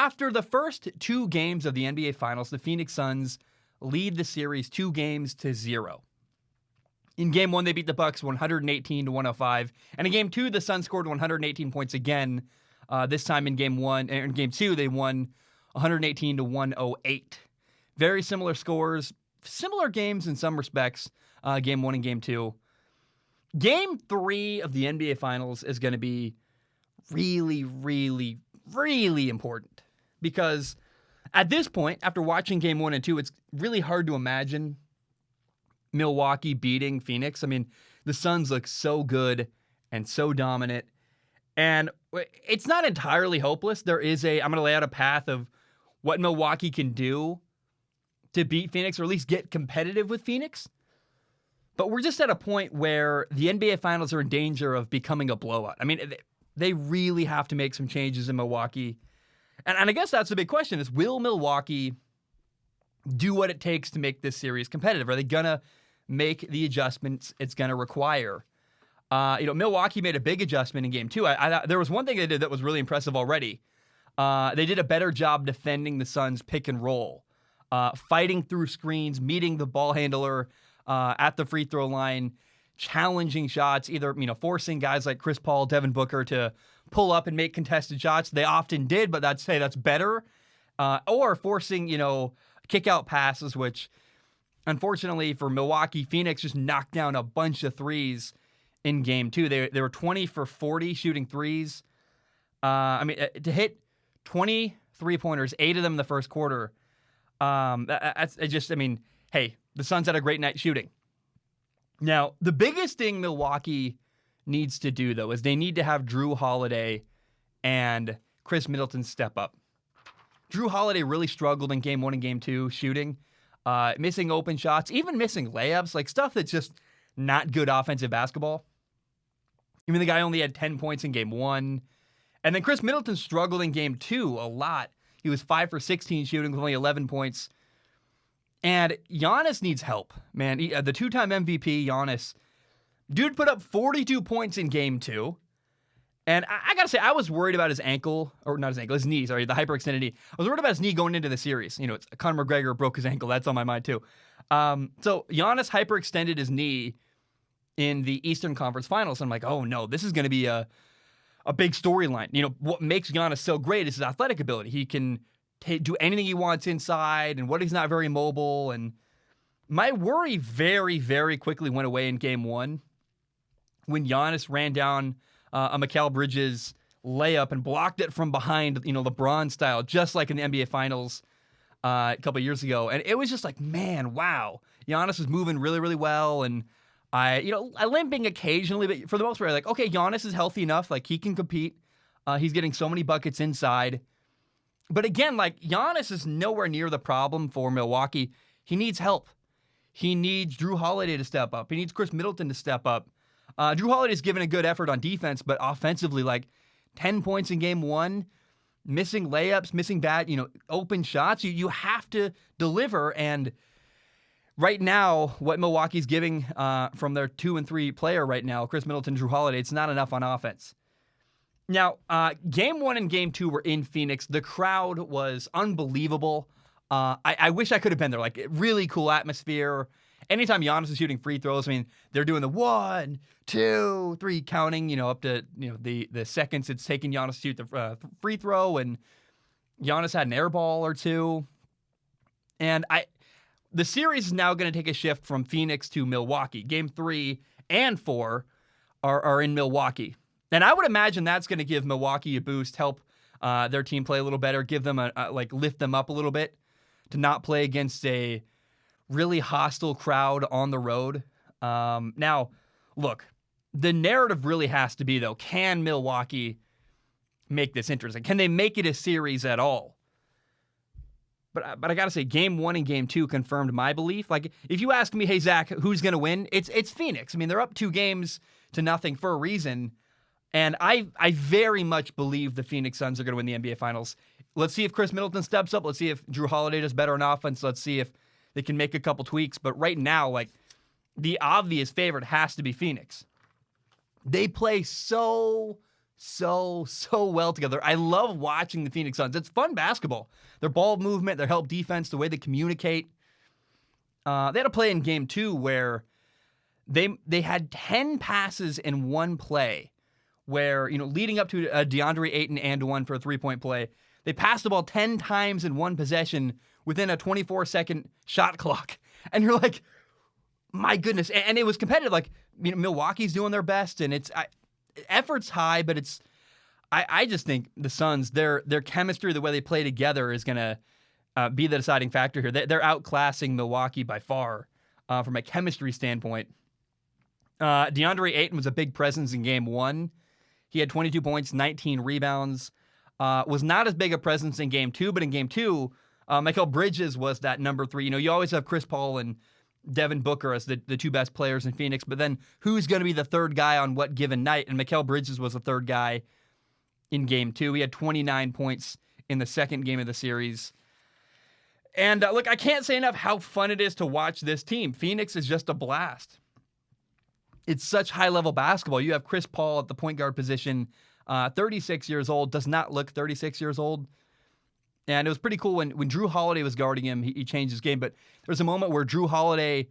After the first 2 games of the NBA Finals, the Phoenix Suns lead the series 2-0. In Game 1, they beat the Bucks 118-105. And in Game 2, the Suns scored 118 points again. This time in Game 1, and in Game 2, they won 118-108. Very similar scores, similar games in some respects, Game 1 and Game 2. Game 3 of the NBA Finals is going to be really, really, really important. Because at this point, after watching Game 1 and 2, it's really hard to imagine Milwaukee beating Phoenix. I mean, the Suns look so good and so dominant. And it's not entirely hopeless. I'm going to lay out a path of what Milwaukee can do to beat Phoenix, or at least get competitive with Phoenix. But we're just at a point where the NBA Finals are in danger of becoming a blowout. I mean, they really have to make some changes in Milwaukee. And I guess that's the big question is, will Milwaukee do what it takes to make this series competitive? Are they going to make the adjustments it's going to require? Milwaukee made a big adjustment in Game 2. There was one thing they did that was really impressive already. They did a better job defending the Suns' pick and roll, fighting through screens, meeting the ball handler at the free throw line, challenging shots, either forcing guys like Chris Paul, Devin Booker to pull up and make contested shots. They often did, but that's better. Or forcing kick out passes, which unfortunately for Milwaukee, Phoenix just knocked down a bunch of threes in Game 2. They were 20 for 40 shooting threes. To hit 20 3-pointers, 8 of them in the first quarter. Hey, the Suns had a great night shooting. Now, the biggest thing Milwaukee needs to do, though, is they need to have Drew Holiday and Chris Middleton step up. Drew Holiday really struggled in Game 1 and Game 2 shooting, missing open shots, even missing layups, like stuff that's just not good offensive basketball. I mean, the guy only had 10 points in Game 1. And then Chris Middleton struggled in Game 2 a lot. He was 5 for 16 shooting with only 11 points. And Giannis needs help, man. The 2-time MVP, Giannis, dude put up 42 points in Game 2. And I got to say, I was worried about his ankle, or not his ankle, his knee, sorry, the hyperextended knee. I was worried about his knee going into the series. Conor McGregor broke his ankle. That's on my mind, too. So Giannis hyperextended his knee in the Eastern Conference Finals. And I'm like, oh, no, this is going to be a big storyline. What makes Giannis so great is his athletic ability. He can do anything he wants inside, and what he's not very mobile. And my worry very, very quickly went away in Game 1 when Giannis ran down a Mikal Bridges layup and blocked it from behind, LeBron style, just like in the NBA Finals a couple of years ago. And it was just like, man, wow. Giannis was moving really, really well. And I limping occasionally, but for the most part, like, okay, Giannis is healthy enough. Like, he can compete. He's getting so many buckets inside. But again, like, Giannis is nowhere near the problem for Milwaukee. He needs help. He needs Drew Holiday to step up. He needs Chris Middleton to step up. Drew Holiday's given a good effort on defense, but offensively, like, 10 points in Game 1, missing layups, missing bad, open shots. You have to deliver. And right now, what Milwaukee's giving from their 2 and 3 player right now, Chris Middleton, Drew Holiday, it's not enough on offense. Now, Game 1 and Game 2 were in Phoenix. The crowd was unbelievable. I wish I could have been there. Like, really cool atmosphere. Anytime Giannis is shooting free throws, I mean, they're doing the 1, 2, 3 counting, up to the seconds it's taking Giannis to shoot the free throw, and Giannis had an air ball or two. And the series is now going to take a shift from Phoenix to Milwaukee. Game 3 and 4 are in Milwaukee. And I would imagine that's going to give Milwaukee a boost, help their team play a little better, give them lift them up a little bit to not play against a really hostile crowd on the road. Now, look, the narrative really has to be, though, can Milwaukee make this interesting? Can they make it a series at all? But I got to say, Game 1 and Game 2 confirmed my belief. Like, if you ask me, hey, Zach, who's going to win? It's Phoenix. I mean, they're up 2-0 for a reason. And I very much believe the Phoenix Suns are going to win the NBA Finals. Let's see if Chris Middleton steps up. Let's see if Drew Holiday does better on offense. Let's see if they can make a couple tweaks. But right now, like, the obvious favorite has to be Phoenix. They play so so well together. I love watching the Phoenix Suns. It's fun basketball. Their ball movement, their help defense, the way they communicate. They had a play in game 2 where they had 10 passes in one play where, leading up to a DeAndre Ayton and one for a 3-point play, they passed the ball 10 times in one possession within a 24-second shot clock. And you're like, my goodness. And it was competitive. Like, Milwaukee's doing their best, and effort's high, but I just think the Suns, their chemistry, the way they play together is going to be the deciding factor here. They're outclassing Milwaukee by far from a chemistry standpoint. DeAndre Ayton was a big presence in game 1. He had 22 points, 19 rebounds. Was not as big a presence in game 2, but in game 2, Mikal Bridges was that number 3. You always have Chris Paul and Devin Booker as the two best players in Phoenix, but then who's going to be the third guy on what given night? And Mikal Bridges was the third guy in game 2. He had 29 points in the second game of the series. And look, I can't say enough how fun it is to watch this team. Phoenix is just a blast. It's such high-level basketball. You have Chris Paul at the point guard position, 36 years old, does not look 36 years old. And it was pretty cool when Drew Holiday was guarding him, he changed his game. But there was a moment where Drew Holiday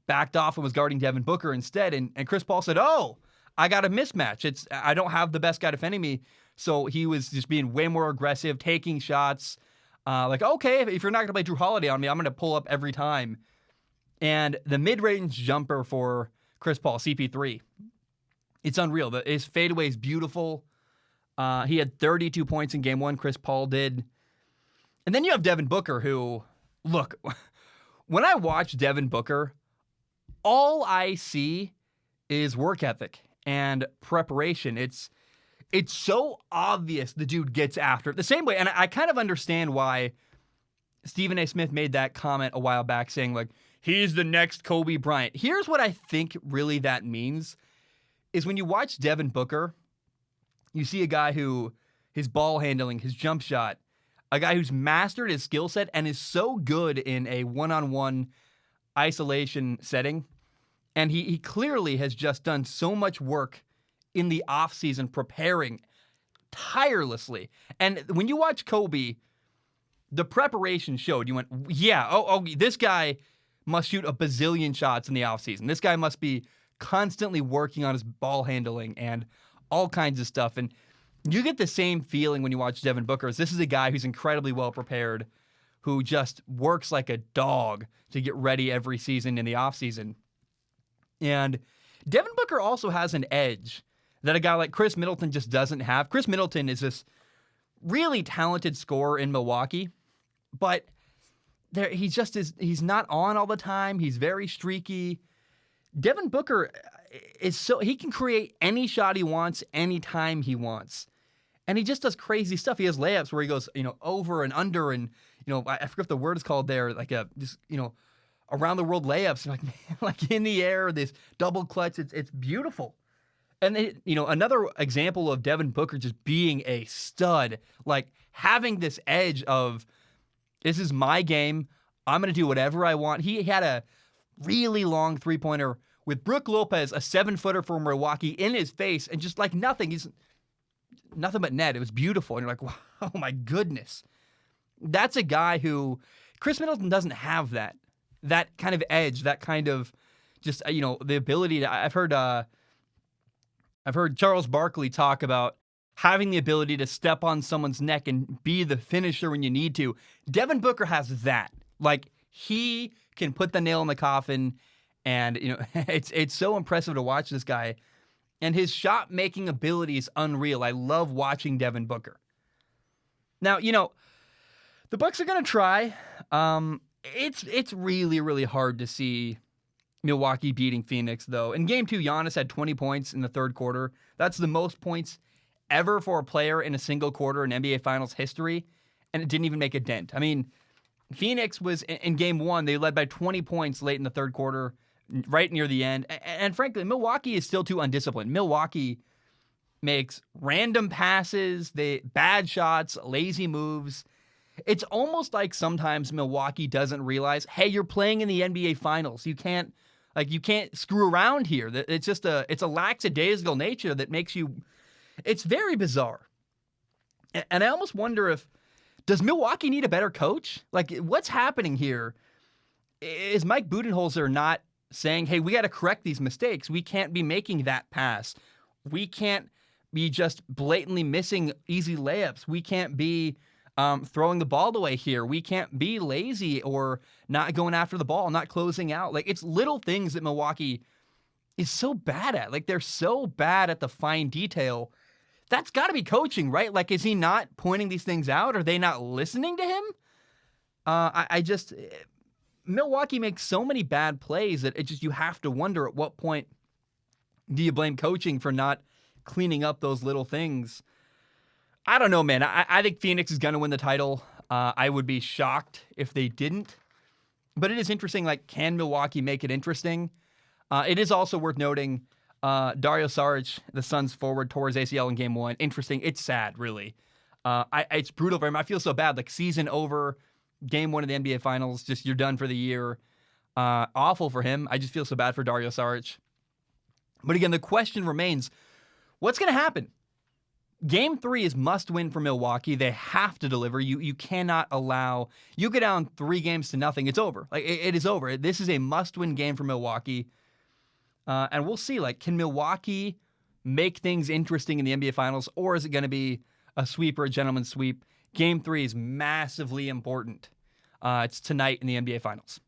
backed off and was guarding Devin Booker instead. And Chris Paul said, I got a mismatch. I don't have the best guy defending me. So he was just being way more aggressive, taking shots. Okay, if you're not going to play Drew Holiday on me, I'm going to pull up every time. And the mid-range jumper for Chris Paul, CP3, it's unreal. His fadeaway is beautiful. He had 32 points in game 1, Chris Paul did. And then you have Devin Booker, who, look, when I watch Devin Booker, all I see is work ethic and preparation. It's so obvious the dude gets after it the same way. And I kind of understand why Stephen A. Smith made that comment a while back saying, like, he's the next Kobe Bryant. Here's what I think really that means is when you watch Devin Booker, you see a guy who, his ball handling, his jump shot, a guy who's mastered his skill set and is so good in a one-on-one isolation setting. And he clearly has just done so much work in the offseason preparing tirelessly. And when you watch Kobe, the preparation showed. You went, yeah, this guy must shoot a bazillion shots in the offseason. This guy must be constantly working on his ball handling and all kinds of stuff. And you get the same feeling when you watch Devin Booker. This is a guy who's incredibly well prepared, who just works like a dog to get ready every season in the offseason. And Devin Booker also has an edge that a guy like Chris Middleton just doesn't have. Chris Middleton is this really talented scorer in Milwaukee, but he's not on all the time. He's very streaky. Devin Booker he can create any shot he wants, anytime he wants. And he just does crazy stuff. He has layups where he goes, over and under, and I forget what the word is called there, like around the world layups, like in the air, this double clutch. It's beautiful. And another example of Devin Booker just being a stud, like having this edge of, this is my game. I'm going to do whatever I want. He had a really long three-pointer with Brook Lopez, a 7-footer from Milwaukee, in his face, and just like nothing. He's nothing but net. It was beautiful. And you're like, wow, oh my goodness. That's a guy who, Chris Middleton doesn't have that kind of edge, that kind of just, the ability to, I've heard Charles Barkley talk about having the ability to step on someone's neck and be the finisher when you need to. Devin Booker has that. Like, he can put the nail in the coffin, and it's so impressive to watch this guy. And his shot-making ability is unreal. I love watching Devin Booker. Now, the Bucks are going to try. It's really, really hard to see Milwaukee beating Phoenix, though. In Game 2, Giannis had 20 points in the third quarter. That's the most points ever for a player in a single quarter in NBA Finals history, and it didn't even make a dent. I mean, Phoenix was, in Game 1, they led by 20 points late in the third quarter, right near the end. And frankly, Milwaukee is still too undisciplined. Milwaukee makes random passes, bad shots, lazy moves. It's almost like sometimes Milwaukee doesn't realize, hey, you're playing in the NBA Finals. You can't screw around here. It's a lackadaisical nature that makes you. It's very bizarre. And I almost wonder does Milwaukee need a better coach? Like, what's happening here? Is Mike Budenholzer not saying, hey, we got to correct these mistakes. We can't be making that pass. We can't be just blatantly missing easy layups. We can't be throwing the ball away here. We can't be lazy or not going after the ball, not closing out. Like, it's little things that Milwaukee is so bad at. Like, they're so bad at the fine detail. That's got to be coaching, right? Like, is he not pointing these things out? Are they not listening to him? Milwaukee makes so many bad plays that you have to wonder at what point do you blame coaching for not cleaning up those little things. I don't know, man. I think Phoenix is going to win the title. I would be shocked if they didn't. But it is interesting, like, can Milwaukee make it interesting? It is also worth noting Dario Saric, the Suns forward, tore his ACL in Game 1. Interesting. It's sad, really. It's brutal for him. I feel so bad. Like, season over, Game 1 of the NBA Finals, just you're done for the year. Awful for him. I just feel so bad for Dario Saric. But again, the question remains, what's going to happen? Game 3 is must-win for Milwaukee. They have to deliver. You cannot allow... You go down 3-0, it's over. Like, it is over. This is a must-win game for Milwaukee. And we'll see, like, can Milwaukee make things interesting in the NBA Finals, or is it going to be a sweep or a gentleman's sweep? Game 3 is massively important. It's tonight in the NBA Finals.